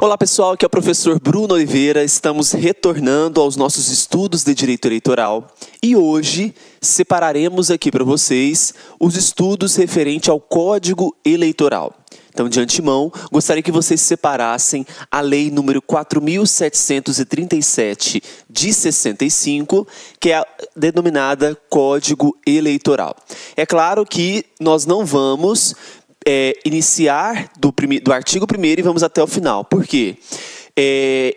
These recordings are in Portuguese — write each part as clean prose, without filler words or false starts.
Olá pessoal, aqui é o professor Bruno Oliveira, estamos retornando aos nossos estudos de Direito Eleitoral e hoje separaremos aqui para vocês os estudos referentes ao Código Eleitoral. Então, de antemão, gostaria que vocês separassem a Lei número 4.737 de 65, que é a denominada Código Eleitoral. É claro que nós não vamos iniciar do artigo 1º e vamos até o final. Por quê?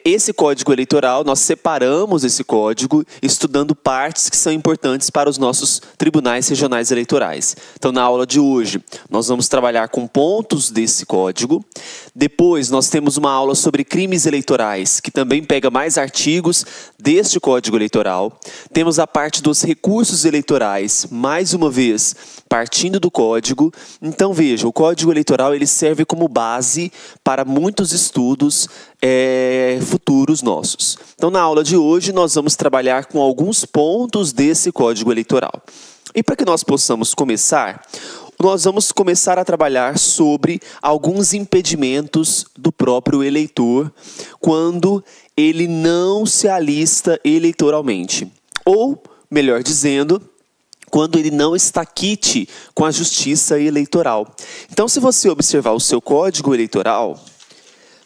Esse Código Eleitoral, nós separamos esse código estudando partes que são importantes para os nossos tribunais regionais eleitorais. Então, na aula de hoje, nós vamos trabalhar com pontos desse código. Depois, nós temos uma aula sobre crimes eleitorais, que também pega mais artigos deste Código Eleitoral. Temos a parte dos recursos eleitorais, mais uma vez, partindo do código. Então, veja, o Código Eleitoral ele serve como base para muitos estudos futuros nossos. Então, na aula de hoje, nós vamos trabalhar com alguns pontos desse Código Eleitoral. E para que nós possamos começar, nós vamos começar a trabalhar sobre alguns impedimentos do próprio eleitor quando ele não se alista eleitoralmente. Ou, melhor dizendo, quando ele não está quite com a justiça eleitoral. Então, se você observar o seu Código Eleitoral,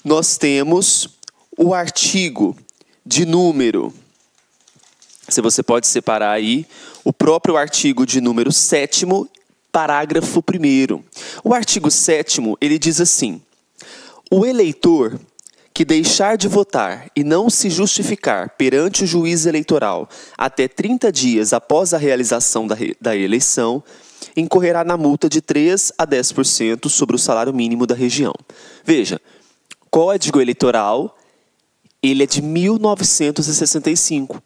nós temos o artigo de número, se você pode separar aí, o próprio artigo de número 7º, parágrafo 1º. O artigo 7º, ele diz assim: o eleitor que deixar de votar e não se justificar perante o juiz eleitoral até 30 dias após a realização da eleição, incorrerá na multa de 3% a 10% sobre o salário mínimo da região. Veja, Código Eleitoral, ele é de 1965.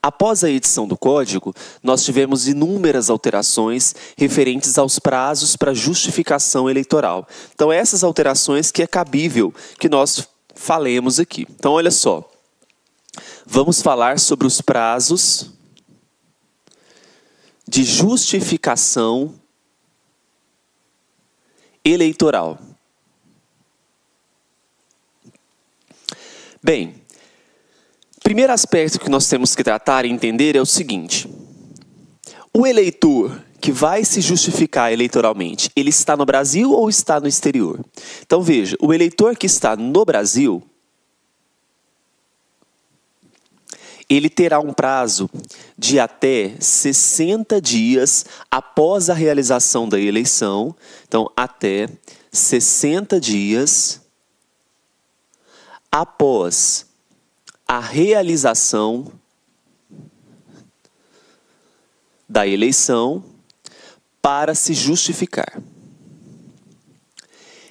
Após a edição do Código, nós tivemos inúmeras alterações referentes aos prazos para justificação eleitoral. Então, essas alterações que é cabível que nós falemos aqui. Então, olha só. Vamos falar sobre os prazos de justificação eleitoral. Bem, primeiro aspecto que nós temos que tratar e entender é o seguinte: o eleitor que vai se justificar eleitoralmente, ele está no Brasil ou está no exterior? Então veja, o eleitor que está no Brasil, ele terá um prazo de até 60 dias após a realização da eleição. Então, até 60 dias após a realização da eleição para se justificar.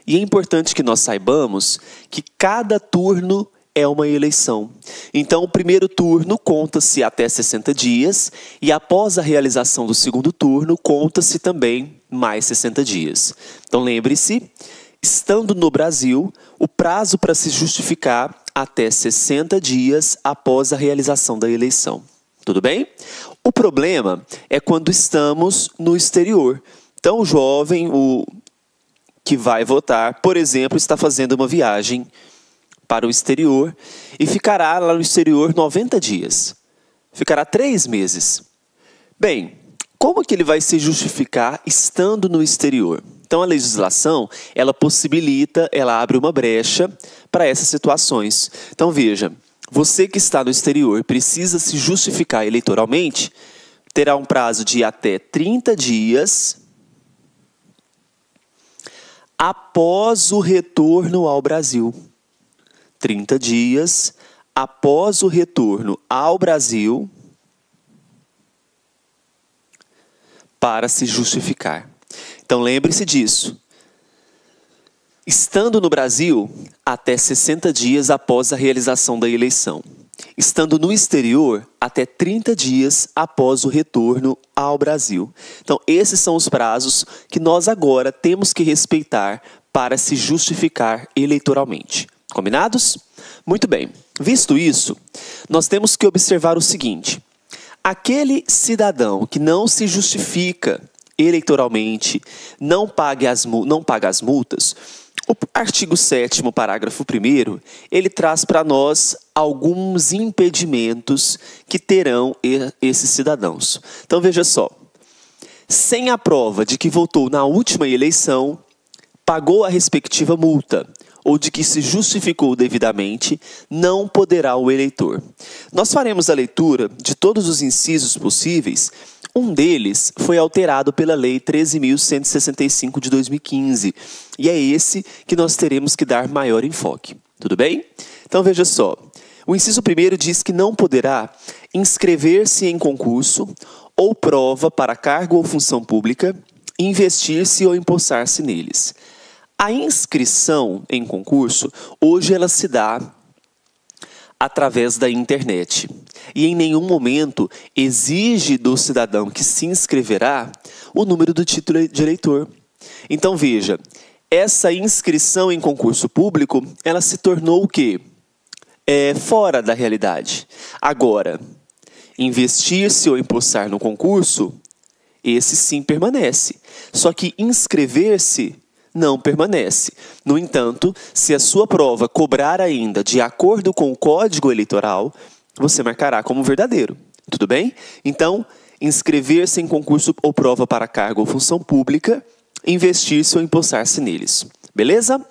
E é importante que nós saibamos que cada turno é uma eleição. Então, o primeiro turno conta-se até 60 dias e após a realização do segundo turno, conta-se também mais 60 dias. Então, lembre-se, estando no Brasil, o prazo para se justificar até 60 dias após a realização da eleição. Tudo bem? O problema é quando estamos no exterior. Então, o jovem que vai votar, por exemplo, está fazendo uma viagem para o exterior e ficará lá no exterior 90 dias. Ficará 3 meses. Bem, como que ele vai se justificar estando no exterior? Então, a legislação, ela possibilita, ela abre uma brecha para essas situações. Então, veja, você que está no exterior precisa se justificar eleitoralmente, terá um prazo de até 30 dias após o retorno ao Brasil. 30 dias após o retorno ao Brasil para se justificar. Então, lembre-se disso. Estando no Brasil, até 60 dias após a realização da eleição. Estando no exterior, até 30 dias após o retorno ao Brasil. Então, esses são os prazos que nós agora temos que respeitar para se justificar eleitoralmente. Combinados? Muito bem. Visto isso, nós temos que observar o seguinte: aquele cidadão que não se justifica eleitoralmente, não paga as multas, O artigo 7º, parágrafo 1º, ele traz para nós alguns impedimentos que terão esses cidadãos. Então, veja só. Sem a prova de que votou na última eleição, pagou a respectiva multa, ou de que se justificou devidamente, não poderá o eleitor. Nós faremos a leitura de todos os incisos possíveis. Um deles foi alterado pela Lei 13.165 de 2015, e é esse que nós teremos que dar maior enfoque. Tudo bem? Então veja só, o inciso 1º diz que não poderá inscrever-se em concurso ou prova para cargo ou função pública, investir-se ou empossar-se neles. A inscrição em concurso, hoje ela se dá através da internet. E em nenhum momento exige do cidadão que se inscreverá o número do título de eleitor. Então veja, essa inscrição em concurso público, ela se tornou o quê? Fora da realidade. Agora, investir-se ou empossar no concurso, esse sim permanece. Só que inscrever-se não permanece. No entanto, se a sua prova cobrar ainda de acordo com o Código Eleitoral, você marcará como verdadeiro. Tudo bem? Então, inscrever-se em concurso ou prova para cargo ou função pública, investir-se ou empossar-se neles. Beleza?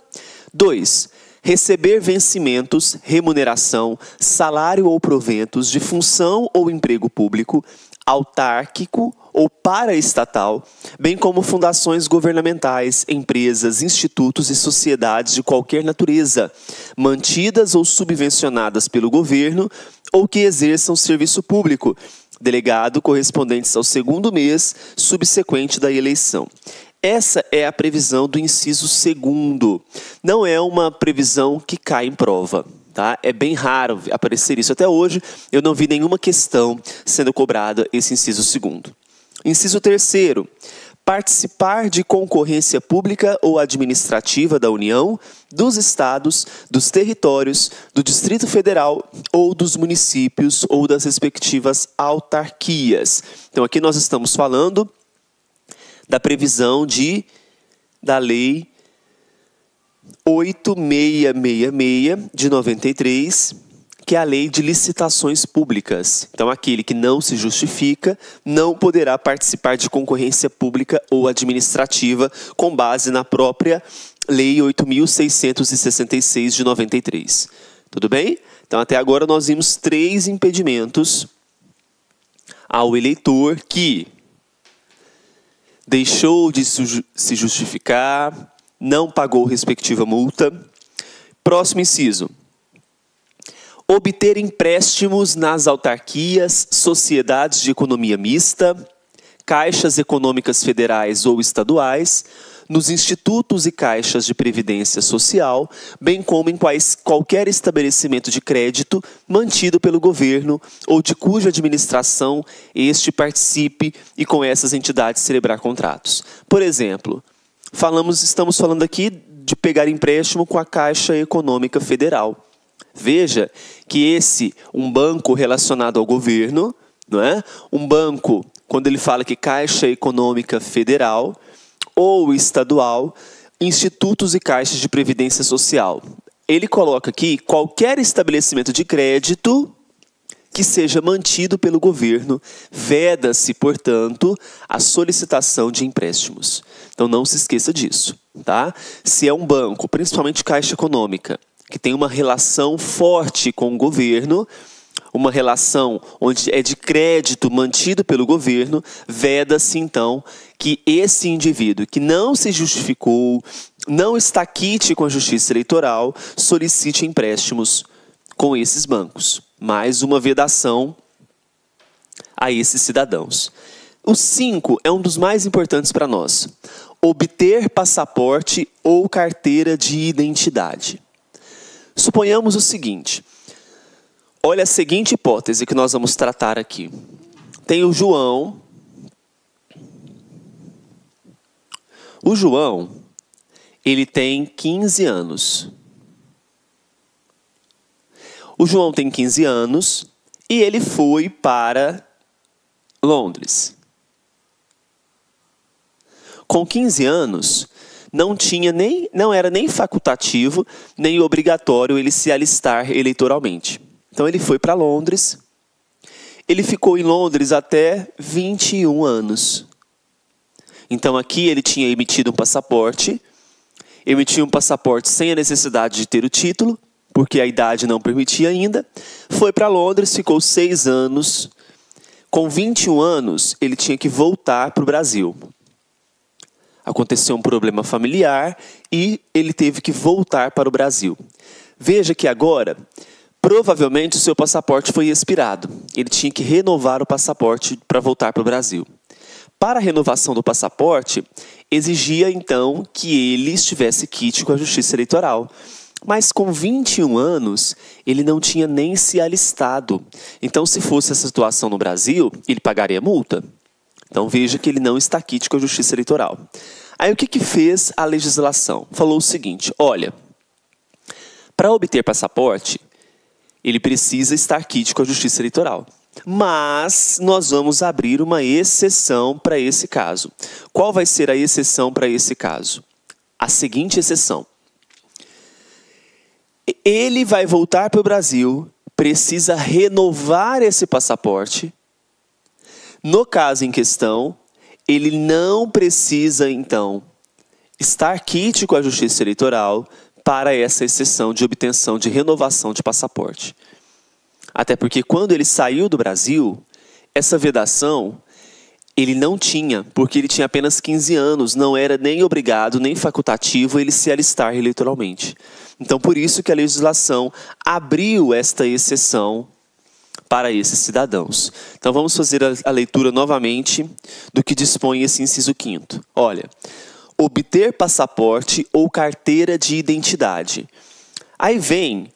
2. Receber vencimentos, remuneração, salário ou proventos de função ou emprego público, autárquico ou paraestatal, bem como fundações governamentais, empresas, institutos e sociedades de qualquer natureza, mantidas ou subvencionadas pelo governo ou que exerçam serviço público, delegado correspondentes ao 2º mês subsequente da eleição. Essa é a previsão do inciso 2º. Não é uma previsão que cai em prova. Tá? É bem raro aparecer isso. Até hoje, eu não vi nenhuma questão sendo cobrada esse inciso 2º. Inciso 3º. Participar de concorrência pública ou administrativa da União, dos Estados, dos territórios, do Distrito Federal ou dos municípios ou das respectivas autarquias. Então, aqui nós estamos falando da previsão da Lei 8.666 de 93, que é a Lei de Licitações Públicas. Então, aquele que não se justifica não poderá participar de concorrência pública ou administrativa com base na própria Lei 8.666 de 93. Tudo bem? Então, até agora nós vimos 3 impedimentos ao eleitor que deixou de se justificar, não pagou respectiva multa. Próximo inciso. Obter empréstimos nas autarquias, sociedades de economia mista, caixas econômicas federais ou estaduais, nos institutos e caixas de previdência social, bem como em qualquer estabelecimento de crédito mantido pelo governo ou de cuja administração este participe e com essas entidades celebrar contratos. Por exemplo, estamos falando aqui de pegar empréstimo com a Caixa Econômica Federal. Veja que um banco relacionado ao governo, não é? Um banco, quando ele fala que Caixa Econômica Federal ou estadual, institutos e caixas de previdência social. Ele coloca aqui qualquer estabelecimento de crédito que seja mantido pelo governo, veda-se, portanto, a solicitação de empréstimos. Então não se esqueça disso, tá? Se é um banco, principalmente Caixa Econômica, que tem uma relação forte com o governo, uma relação onde é de crédito mantido pelo governo, veda-se então que esse indivíduo que não se justificou, não está quite com a Justiça Eleitoral, solicite empréstimos com esses bancos. Mais uma vedação a esses cidadãos. O 5 é um dos mais importantes para nós. Obter passaporte ou carteira de identidade. Suponhamos o seguinte. Olha a seguinte hipótese que nós vamos tratar aqui. Tem o João. O João, ele tem 15 anos. O João tem 15 anos e ele foi para Londres. Com 15 anos, não era nem facultativo, nem obrigatório ele se alistar eleitoralmente. Então ele foi para Londres, ele ficou em Londres até 21 anos. Então aqui ele tinha emitido um passaporte, emitiu um passaporte sem a necessidade de ter o título, porque a idade não permitia ainda, foi para Londres, ficou 6 anos. Com 21 anos, ele tinha que voltar para o Brasil. Aconteceu um problema familiar e ele teve que voltar para o Brasil. Veja que agora, provavelmente o seu passaporte foi expirado. Ele tinha que renovar o passaporte para voltar para o Brasil. Para a renovação do passaporte, exigia então que ele estivesse quite com a Justiça Eleitoral. Mas com 21 anos, ele não tinha nem se alistado. Então, se fosse essa situação no Brasil, ele pagaria multa. Então, veja que ele não está quite com a Justiça Eleitoral. Aí, o que fez a legislação? Falou o seguinte, olha, para obter passaporte, ele precisa estar quite com a Justiça Eleitoral. Mas nós vamos abrir uma exceção para esse caso. Qual vai ser a exceção para esse caso? A seguinte exceção. Ele vai voltar para o Brasil, precisa renovar esse passaporte. No caso em questão, ele não precisa, então, estar quite com a Justiça Eleitoral para essa exceção de obtenção de renovação de passaporte. Até porque quando ele saiu do Brasil, essa vedação ele não tinha, porque ele tinha apenas 15 anos, não era nem obrigado, nem facultativo ele se alistar eleitoralmente. Então, por isso que a legislação abriu esta exceção para esses cidadãos. Então, vamos fazer a leitura novamente do que dispõe esse inciso 5º. Olha, obter passaporte ou carteira de identidade. Aí vem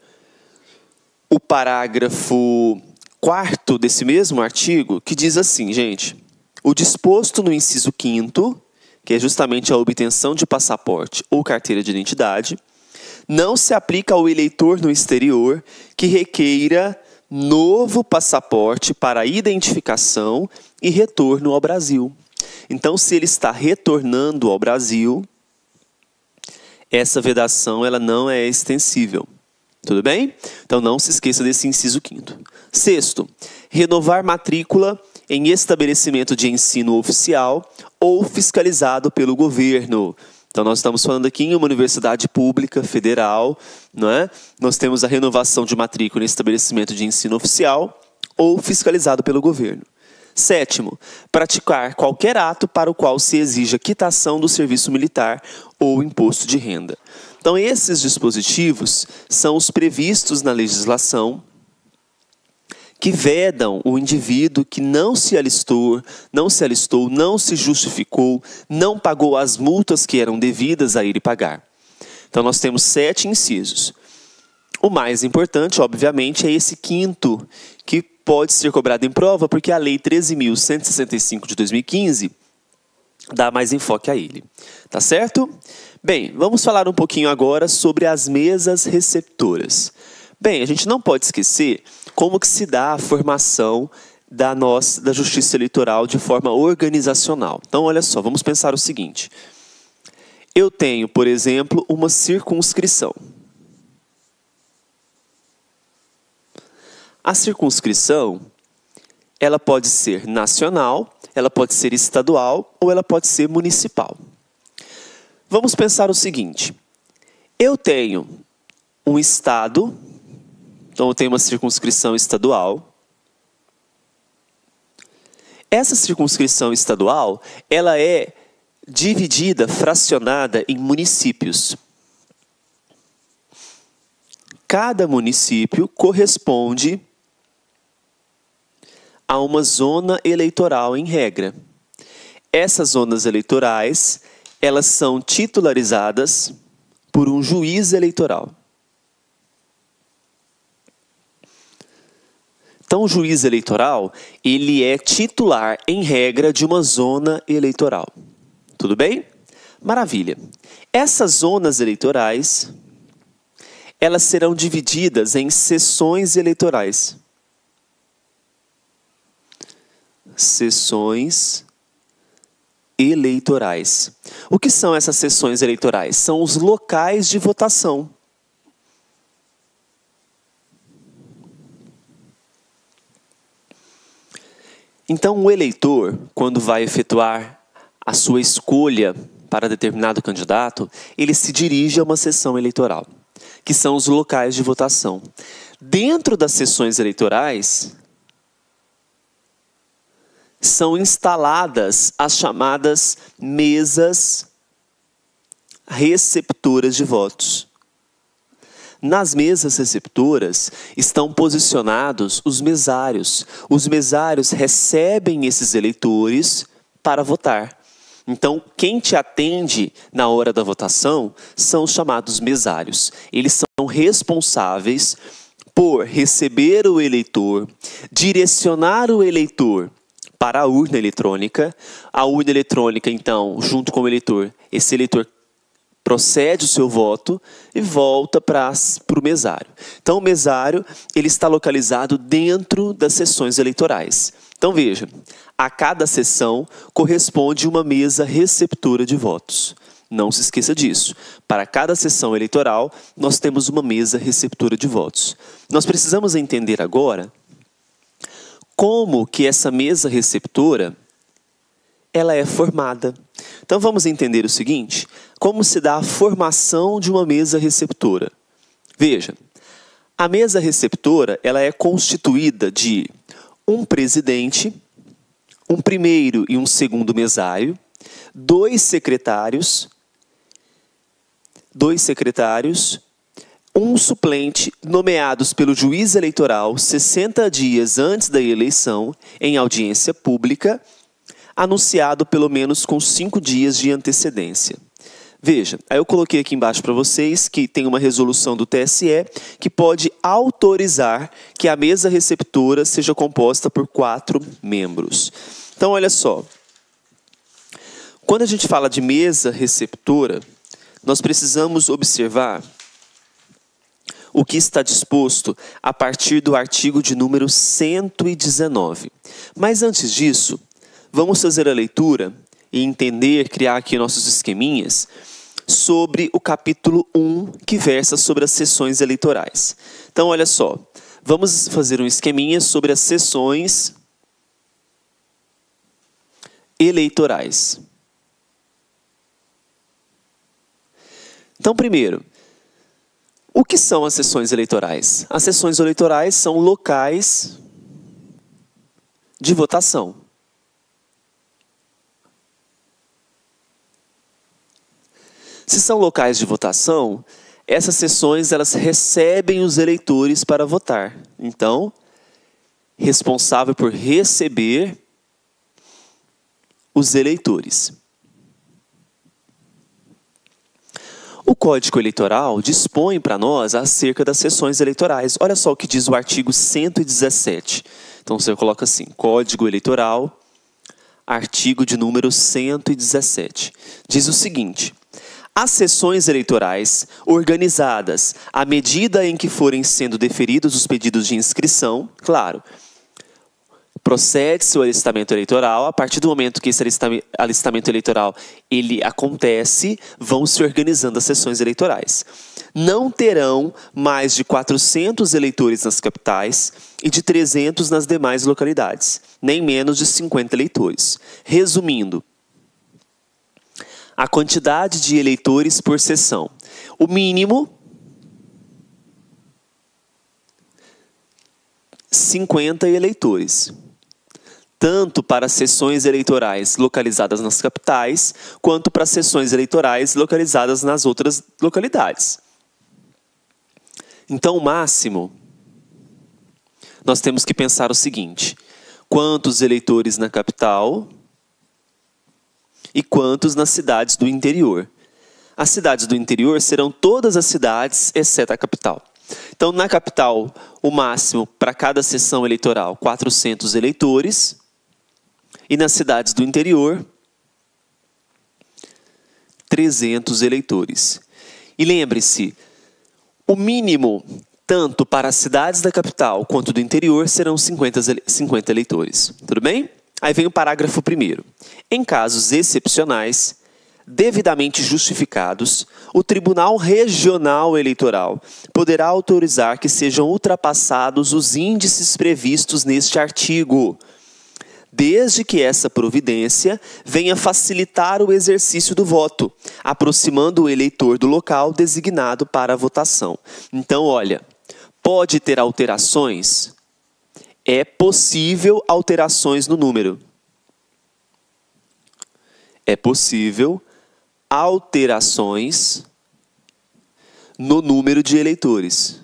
o parágrafo 4º desse mesmo artigo, que diz assim, gente, o disposto no inciso 5º, que é justamente a obtenção de passaporte ou carteira de identidade, não se aplica ao eleitor no exterior que requeira novo passaporte para identificação e retorno ao Brasil. Então, se ele está retornando ao Brasil, essa vedação ela não é extensível. Tudo bem? Então, não se esqueça desse inciso 5º. 6º, renovar matrícula em estabelecimento de ensino oficial ou fiscalizado pelo governo. Então, nós estamos falando aqui em uma universidade pública, federal, não é? Nós temos a renovação de matrícula em estabelecimento de ensino oficial ou fiscalizado pelo governo. 7º, praticar qualquer ato para o qual se exija quitação do serviço militar ou imposto de renda. Então, esses dispositivos são os previstos na legislação que vedam o indivíduo que não se alistou, não se justificou, não pagou as multas que eram devidas a ele pagar. Então, nós temos 7 incisos. O mais importante, obviamente, é esse 5º, que pode ser cobrado em prova, porque a Lei 13.165 de 2015 dá mais enfoque a ele. Tá certo? Bem, vamos falar um pouquinho agora sobre as mesas receptoras. Bem, a gente não pode esquecer como que se dá a formação da Justiça Eleitoral de forma organizacional. Então, olha só, vamos pensar o seguinte. Eu tenho, por exemplo, uma circunscrição. A circunscrição, ela pode ser nacional, ela pode ser estadual ou ela pode ser municipal. Vamos pensar o seguinte. Eu tenho um estado, então eu tenho uma circunscrição estadual. Essa circunscrição estadual, ela é dividida, fracionada em municípios. Cada município corresponde a uma zona eleitoral em regra. Essas zonas eleitorais, elas são titularizadas por um juiz eleitoral. Então, o juiz eleitoral, ele é titular, em regra, de uma zona eleitoral. Tudo bem? Maravilha. Essas zonas eleitorais, elas serão divididas em seções eleitorais. Seções eleitorais. O que são essas sessões eleitorais? São os locais de votação. Então, o eleitor, quando vai efetuar a sua escolha para determinado candidato, ele se dirige a uma sessão eleitoral, que são os locais de votação. Dentro das sessões eleitorais, são instaladas as chamadas mesas receptoras de votos. Nas mesas receptoras estão posicionados os mesários. Os mesários recebem esses eleitores para votar. Então, quem te atende na hora da votação são os chamados mesários. Eles são responsáveis por receber o eleitor, direcionar o eleitor para a urna eletrônica. A urna eletrônica, então, junto com o eleitor, esse eleitor procede o seu voto e volta para o mesário. Então, o mesário ele está localizado dentro das sessões eleitorais. Então, veja, a cada sessão corresponde uma mesa receptora de votos. Não se esqueça disso. Para cada sessão eleitoral, nós temos uma mesa receptora de votos. Nós precisamos entender agora como que essa mesa receptora ela é formada. Então, vamos entender o seguinte: como se dá a formação de uma mesa receptora. Veja, a mesa receptora ela é constituída de um presidente, um primeiro e um segundo mesário, dois secretários, um suplente nomeados pelo juiz eleitoral 60 dias antes da eleição em audiência pública, anunciado pelo menos com 5 dias de antecedência. Veja, aí eu coloquei aqui embaixo para vocês que tem uma resolução do TSE que pode autorizar que a mesa receptora seja composta por 4 membros. Então, olha só. Quando a gente fala de mesa receptora, nós precisamos observar o que está disposto a partir do artigo de número 119. Mas antes disso, vamos fazer a leitura e entender, criar aqui nossos esqueminhas sobre o capítulo 1, que versa sobre as sessões eleitorais. Então, olha só, vamos fazer um esqueminha sobre as sessões eleitorais. Então, primeiro, o que são as sessões eleitorais? As sessões eleitorais são locais de votação. Se são locais de votação, essas sessões elas recebem os eleitores para votar. Então, responsável por receber os eleitores. O Código Eleitoral dispõe para nós acerca das sessões eleitorais. Olha só o que diz o artigo 117. Então, você coloca assim, Código Eleitoral, artigo de número 117. Diz o seguinte: as sessões eleitorais, organizadas à medida em que forem sendo deferidos os pedidos de inscrição, claro, procede-se o alistamento eleitoral. A partir do momento que esse alistamento eleitoral ele acontece, vão se organizando as sessões eleitorais. Não terão mais de 400 eleitores nas capitais e de 300 nas demais localidades, nem menos de 50 eleitores. Resumindo, a quantidade de eleitores por sessão. O mínimo, 50 eleitores. Tanto para sessões eleitorais localizadas nas capitais, quanto para sessões eleitorais localizadas nas outras localidades. Então, o máximo, nós temos que pensar o seguinte: quantos eleitores na capital e quantos nas cidades do interior. As cidades do interior serão todas as cidades, exceto a capital. Então, na capital, o máximo para cada sessão eleitoral, 400 eleitores. E nas cidades do interior, 300 eleitores. E lembre-se, o mínimo, tanto para as cidades da capital quanto do interior, serão 50 eleitores. Tudo bem? Aí vem o parágrafo 1º. Em casos excepcionais, devidamente justificados, o Tribunal Regional Eleitoral poderá autorizar que sejam ultrapassados os índices previstos neste artigo, desde que essa providência venha facilitar o exercício do voto, aproximando o eleitor do local designado para a votação. Então, olha, pode ter alterações? É possível alterações no número. É possível alterações no número de eleitores.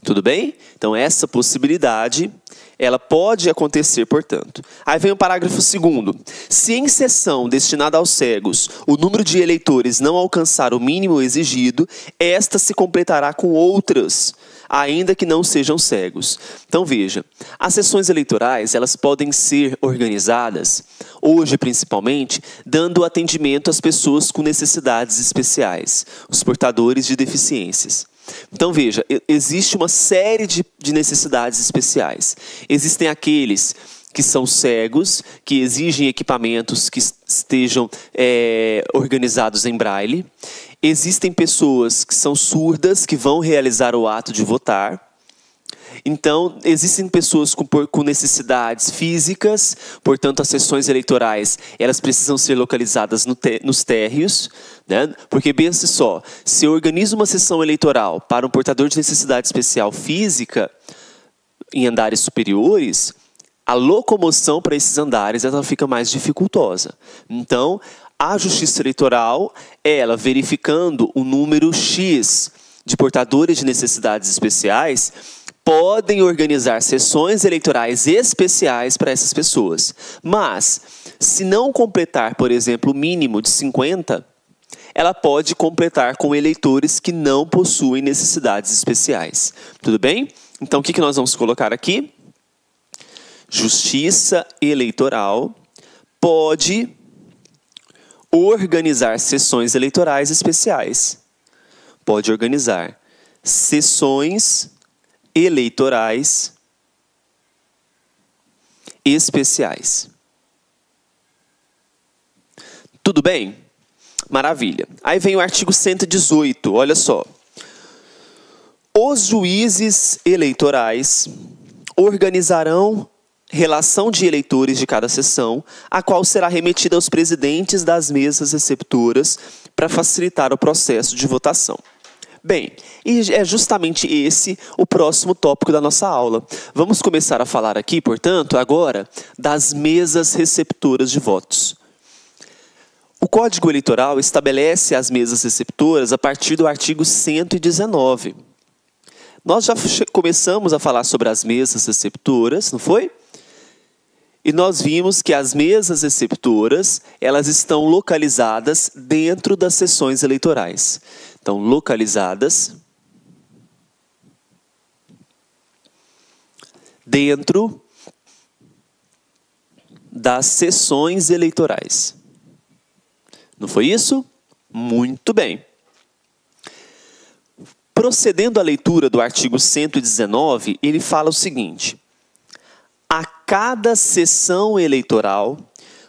Tudo bem? Então, essa possibilidade, ela pode acontecer, portanto. Aí vem o parágrafo 2º. Se em sessão destinada aos cegos, o número de eleitores não alcançar o mínimo exigido, esta se completará com outras, ainda que não sejam cegos. Então, veja, as sessões eleitorais, elas podem ser organizadas, hoje principalmente, dando atendimento às pessoas com necessidades especiais, os portadores de deficiências. Então, veja, existe uma série de necessidades especiais. Existem aqueles que são cegos, que exigem equipamentos que estejam organizados em braille. Existem pessoas que são surdas, que vão realizar o ato de votar. Então, existem pessoas com necessidades físicas, portanto, as sessões eleitorais, elas precisam ser localizadas nos térreos, né? Porque, pense só, se eu organizo uma sessão eleitoral para um portador de necessidade especial física, em andares superiores, a locomoção para esses andares ela fica mais dificultosa. Então, a Justiça Eleitoral, ela verificando o número X de portadores de necessidades especiais, podem organizar sessões eleitorais especiais para essas pessoas. Mas, se não completar, por exemplo, o mínimo de 50, ela pode completar com eleitores que não possuem necessidades especiais. Tudo bem? Então, o que nós vamos colocar aqui? Justiça Eleitoral pode organizar sessões eleitorais especiais. Pode organizar sessões eleitorais especiais. Tudo bem? Maravilha. Aí vem o artigo 118, olha só. Os juízes eleitorais organizarão relação de eleitores de cada sessão, a qual será remetida aos presidentes das mesas receptoras para facilitar o processo de votação. Bem, e é justamente esse o próximo tópico da nossa aula. Vamos começar a falar aqui, portanto, agora, das mesas receptoras de votos. O Código Eleitoral estabelece as mesas receptoras a partir do artigo 119. Nós já começamos a falar sobre as mesas receptoras, não foi? E nós vimos que as mesas receptoras, elas estão localizadas dentro das sessões eleitorais. Então, localizadas dentro das sessões eleitorais. Não foi isso? Muito bem. Procedendo à leitura do artigo 119, ele fala o seguinte: a cada sessão eleitoral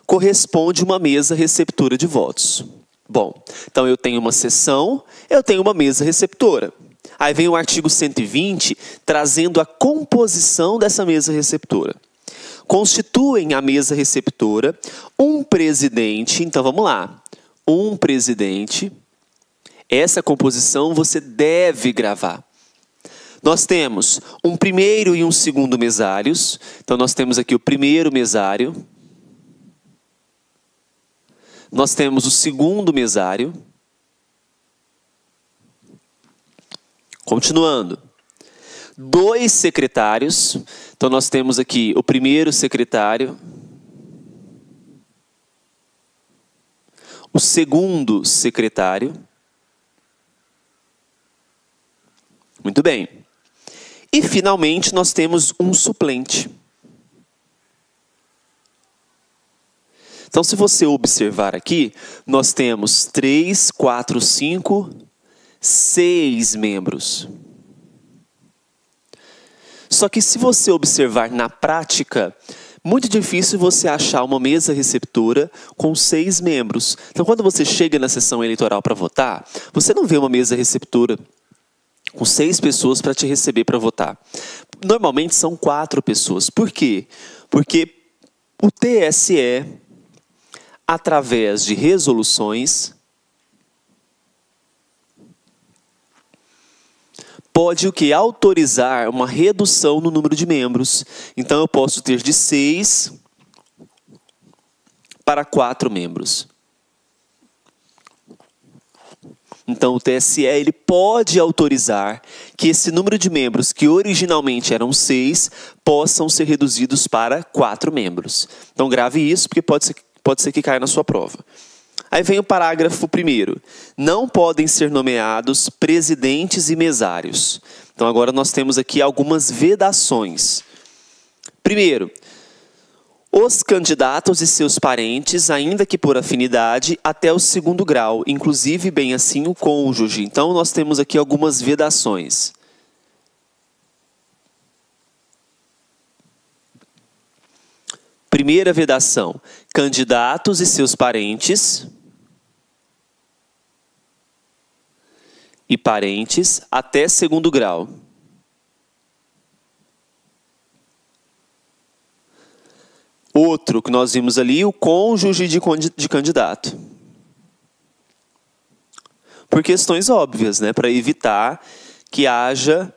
corresponde uma mesa receptora de votos. Bom, então eu tenho uma sessão, eu tenho uma mesa receptora. Aí vem o artigo 120, trazendo a composição dessa mesa receptora. Constituem a mesa receptora um presidente, então vamos lá, um presidente. Essa composição você deve gravar. Nós temos um primeiro e um segundo mesários. Então, nós temos aqui o primeiro mesário. Nós temos o segundo mesário. Continuando. 2 secretários. Então, nós temos aqui o primeiro secretário. O segundo secretário. Muito bem. E, finalmente, nós temos um suplente. Então, se você observar aqui, nós temos 3, 4, 5, 6 membros. Só que se você observar na prática, muito difícil você achar uma mesa receptora com 6 membros. Então, quando você chega na sessão eleitoral para votar, você não vê uma mesa receptora com 6 pessoas para te receber para votar. Normalmente são 4 pessoas. Por quê? Porque o TSE, através de resoluções, pode o que? Autorizar uma redução no número de membros. Então, eu posso ter de 6 para 4 membros. Então, o TSE ele pode autorizar que esse número de membros, que originalmente eram 6, possam ser reduzidos para 4 membros. Então, grave isso, porque pode ser que caia na sua prova. Aí vem o parágrafo 1º. Não podem ser nomeados presidentes e mesários. Então, agora nós temos aqui algumas vedações. Primeiro, os candidatos e seus parentes, ainda que por afinidade, até o 2º grau, inclusive bem assim o cônjuge. Então, nós temos aqui algumas vedações. Primeira vedação, candidatos e seus parentes e parentes até 2º grau. Outro que nós vimos ali, o cônjuge de candidato. Por questões óbvias, né? Para evitar que haja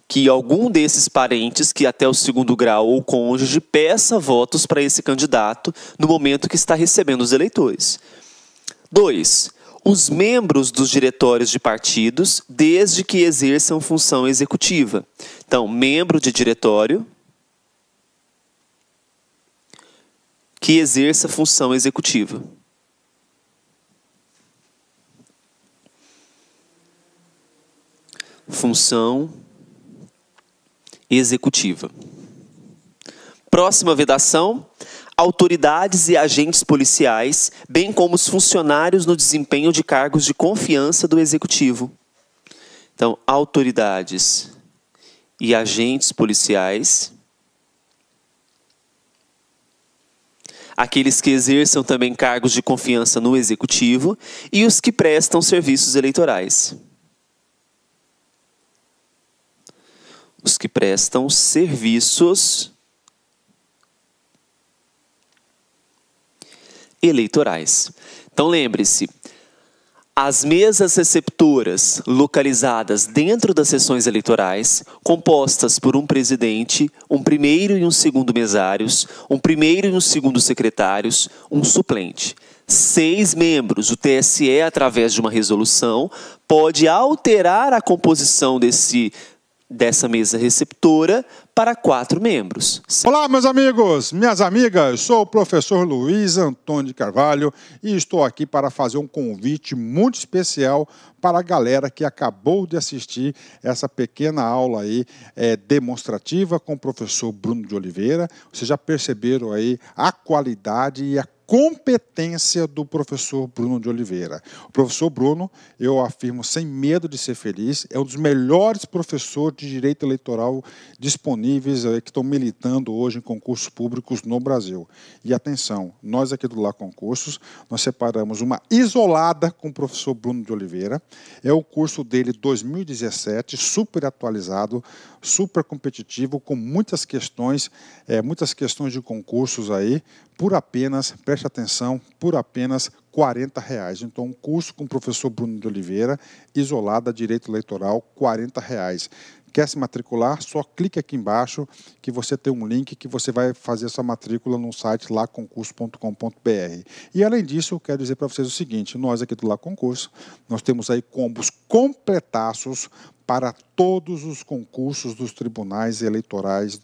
que algum desses parentes, que até o 2º grau ou cônjuge, peça votos para esse candidato no momento que está recebendo os eleitores. 2. Os membros dos diretórios de partidos, desde que exerçam função executiva. Então, membro de diretório que exerça função executiva. Função executiva. Próxima vedação, autoridades e agentes policiais, bem como os funcionários no desempenho de cargos de confiança do executivo. Então, autoridades e agentes policiais, aqueles que exerçam também cargos de confiança no executivo e os que prestam serviços eleitorais. Os que prestam serviços eleitorais. Então, lembre-se, as mesas receptoras localizadas dentro das sessões eleitorais, compostas por um presidente, um primeiro e um 2º mesários, um primeiro e um 2º secretários, um suplente. 6 membros. O TSE, através de uma resolução, pode alterar a composição dessa mesa receptora para 4 membros. Olá, meus amigos, minhas amigas, sou o professor Luiz Antônio de Carvalho e estou aqui para fazer um convite muito especial para a galera que acabou de assistir essa pequena aula aí demonstrativa com o professor Bruno de Oliveira. Vocês já perceberam aí a qualidade e a competência do professor Bruno de Oliveira. O professor Bruno, eu afirmo sem medo de ser feliz, é um dos melhores professores de direito eleitoral disponíveis que estão militando hoje em concursos públicos no Brasil. E atenção, nós aqui do Lá Concursos, nós separamos uma isolada com o professor Bruno de Oliveira. É o curso dele 2017, super atualizado, super competitivo, com muitas questões de concursos aí, por apenas, preste atenção, por apenas R$40. Então, um curso com o professor Bruno de Oliveira, isolada, direito eleitoral, R$40. Quer se matricular? Só clique aqui embaixo que você tem um link que você vai fazer essa matrícula no site laconcurso.com.br. E além disso, eu quero dizer para vocês o seguinte, nós aqui do Lá Concurso, nós temos aí combos completaços para todos os concursos dos tribunais eleitorais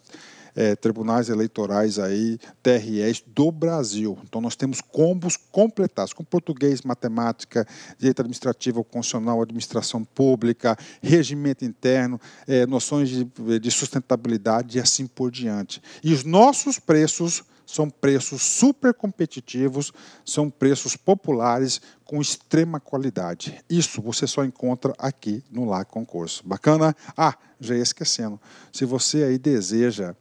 aí, TREs do Brasil. Então, nós temos combos completados, com português, matemática, direito administrativo, constitucional, administração pública, regimento interno, noções de sustentabilidade e assim por diante. E os nossos preços São preços super competitivos, são preços populares com extrema qualidade. Isso você só encontra aqui no LAC Concurso. Bacana? Ah, já ia esquecendo. Se você aí deseja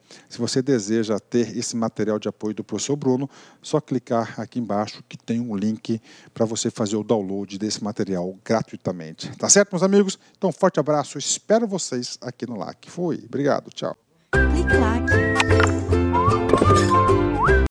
ter esse material de apoio do professor Bruno, só clicar aqui embaixo que tem um link para você fazer o download desse material gratuitamente. Tá certo, meus amigos? Então, forte abraço. Espero vocês aqui no LAC. Fui. Obrigado. Tchau. Clique LAC.